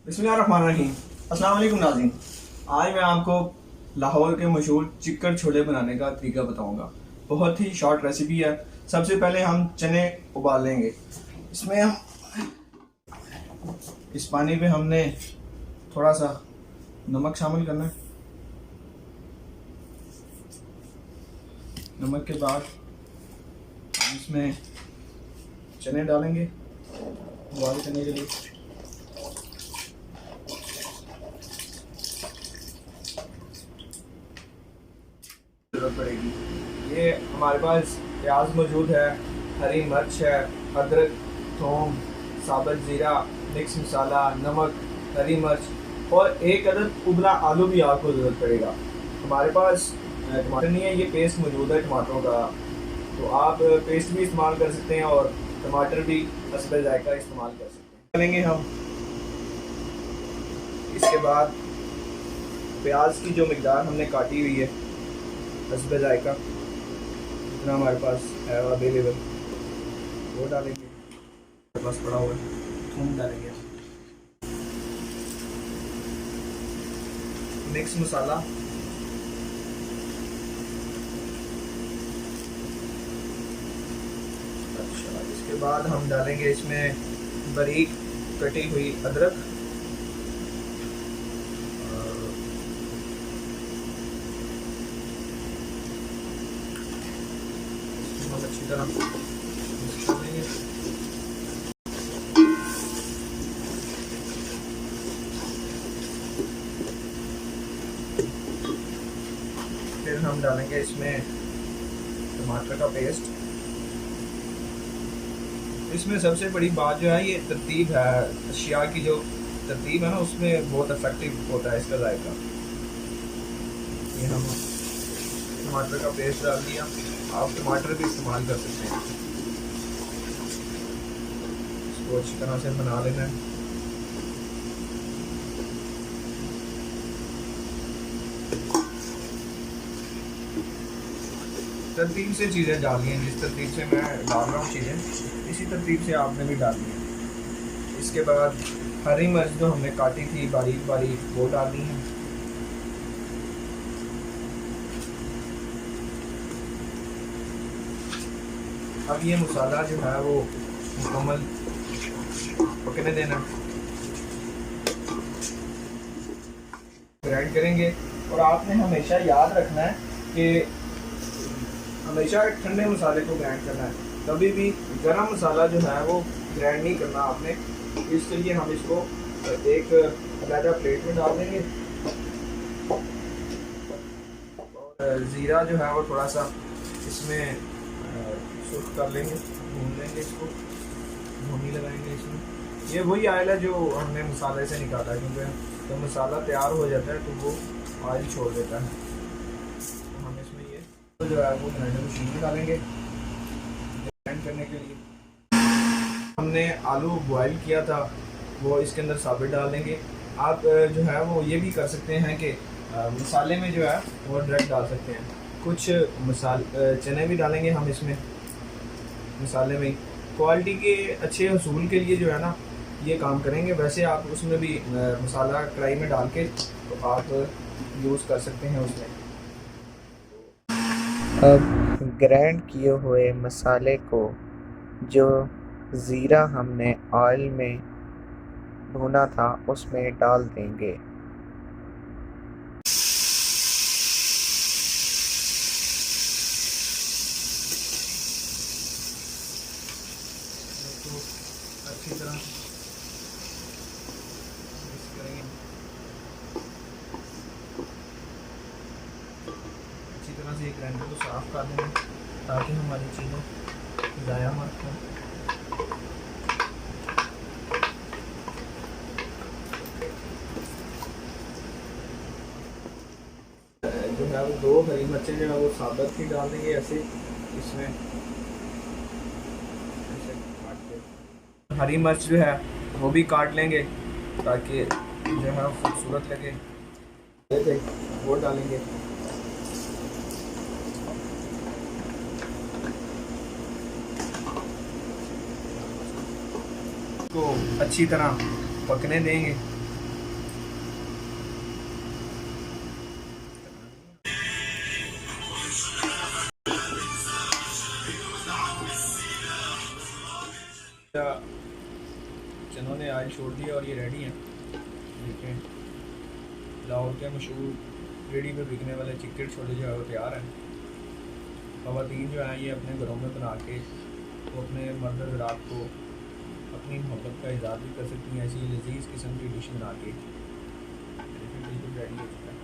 बिस्मिल्लाहिर्रहमानिर्रहीम। अस्सलाम वालेकुम नाज़रीन। आज मैं आपको लाहौर के मशहूर चिकन छोले बनाने का तरीका बताऊंगा। बहुत ही शॉर्ट रेसिपी है। सबसे पहले हम चने उबाल लेंगे। इसमें हम इस पानी पे हमने थोड़ा सा नमक शामिल करना है। नमक के बाद हम इसमें चने डालेंगे बॉयल करने के लिए। जरूरत पड़ेगी। ये हमारे पास प्याज मौजूद है, हरी मिर्च है, अदरक, थूम, साबुत ज़ीरा, मिक्स मसाला, नमक, हरी मिर्च और एक अदद उबला आलू भी आपको ज़रूरत पड़ेगा। हमारे पास टमाटर नहीं है, ये पेस्ट मौजूद है टमाटरों का, तो आप पेस्ट भी इस्तेमाल कर सकते हैं और टमाटर भी हस्बे जायका इस्तेमाल कर सकते हैं। डालेंगे हम इसके बाद प्याज की जो मिकदार हमने काटी हुई है हस्बे जायका, जितना हमारे पास है अवेलेबल वो डालेंगे। हमारे पास पड़ा हुआ है थूम डालेंगे, मिक्स मसाला, अच्छा इसके बाद हम डालेंगे इसमें बारीक कटी हुई अदरक, हम अच्छी तरह मिक्स कर लेंगे। फिर हम डालेंगे इसमें टमाटर का पेस्ट। इसमें सबसे बड़ी बात जो है ये तरतीब है, अशिया की जो तरतीब है ना उसमें बहुत इफेक्टिव होता है इसका जायका। ये हम टमाटर का पेस्ट डाल दिया, आप टमाटर भी इस्तेमाल कर सकते हैं। इसको अच्छी तरह से बना लेना है। तरतीब से चीज़ें डालनी हैं, जिस तरतीब से मैं डाल रहा हूँ चीज़ें इसी तरतीब से आपने भी डालनी है। इसके बाद हरी मिर्च जो हमने काटी थी बारीक बारीक वो डालनी है। अब ये मसाला जो है वो मुकम्मल पकने देना, ग्राइंड करेंगे। और आपने हमेशा याद रखना है कि हमेशा ठंडे मसाले को ग्राइंड करना है, कभी भी गरम मसाला जो है वो ग्राइंड नहीं करना आपने। इसके लिए हम इसको एक अलग प्लेट में डाल देंगे और ज़ीरा जो है वो थोड़ा सा इसमें सुर्ख कर लेंगे, भून लेंगे इसको, भूनी लगाएंगे इसमें। ये वही ऑयल है जो हमने मसाले से निकाला है, क्योंकि जब मसाला तैयार हो जाता है तो वो ऑयल छोड़ देता है। तो हम इसमें ये तो जो है वो ग्राइंडर मशीन में डालेंगे ग्राइंड करने के लिए। हमने आलू बॉयल किया था वो इसके अंदर साबित डाल देंगे। आप जो है वो ये भी कर सकते हैं कि मसाले में जो है वो डायरेक्ट डाल सकते हैं। कुछ चने भी डालेंगे हम इसमें मसाले में। क्वालिटी के अच्छे हसूल के लिए जो है ना ये काम करेंगे। वैसे आप उसमें भी मसाला कढ़ाई में डाल के तो आप यूज़ कर सकते हैं उसमें। अब ग्राइंड किए हुए मसाले को जो ज़ीरा हमने ऑयल में भुना था उसमें डाल देंगे। तो अच्छी तरह मिक्स करेंगे, अच्छी तरह से ये ग्राइंडर को साफ़ कर देंगे ताकि हमारी चीज़ें ज़ाया मत हो। जो है वो दो हरी मिर्चें जो है वो साबुत ही डाल देंगे ऐसे इसमें, ऐसे काट के। हरी मिर्च जो है वो भी काट लेंगे ताकि जो है खूबसूरत लगे। ये थे वो डालेंगे। को अच्छी तरह पकने देंगे। चनों ने आयल छोड़ दिया और ये रेडी हैं। देखें, लाहौर के मशहूर रेडी पे बिकने वाले चिकन छोले जो है वो तैयार हैं। ख़वातीन जो हैं ये अपने घरों में बना के वो अपने मर्द हज़रात को अपनी मोहब्बत का इज़हार भी कर सकती हैं ऐसी लजीज़ किस्म की डिश बना के। देखिए बिल्कुल रेडी हो चुका है,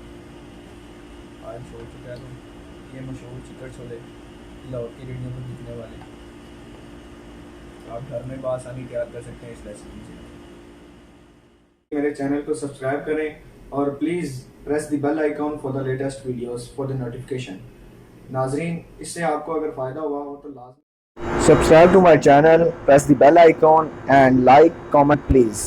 आयल छोड़ चुका है। तो ये मशहूर चिकन छोले लाहौर की रेडियों में बिकने वाले आप घर में बआसानी तैयार कर सकते हैं इस रेसिपी से। मेरे चैनल को सब्सक्राइब करें और please press the bell icon for the latest videos for the notification. नाजरीन, इससे आपको अगर फ़ायदा हुआ हो तो लाजमी Subscribe to my channel, press the bell icon and like, comment please.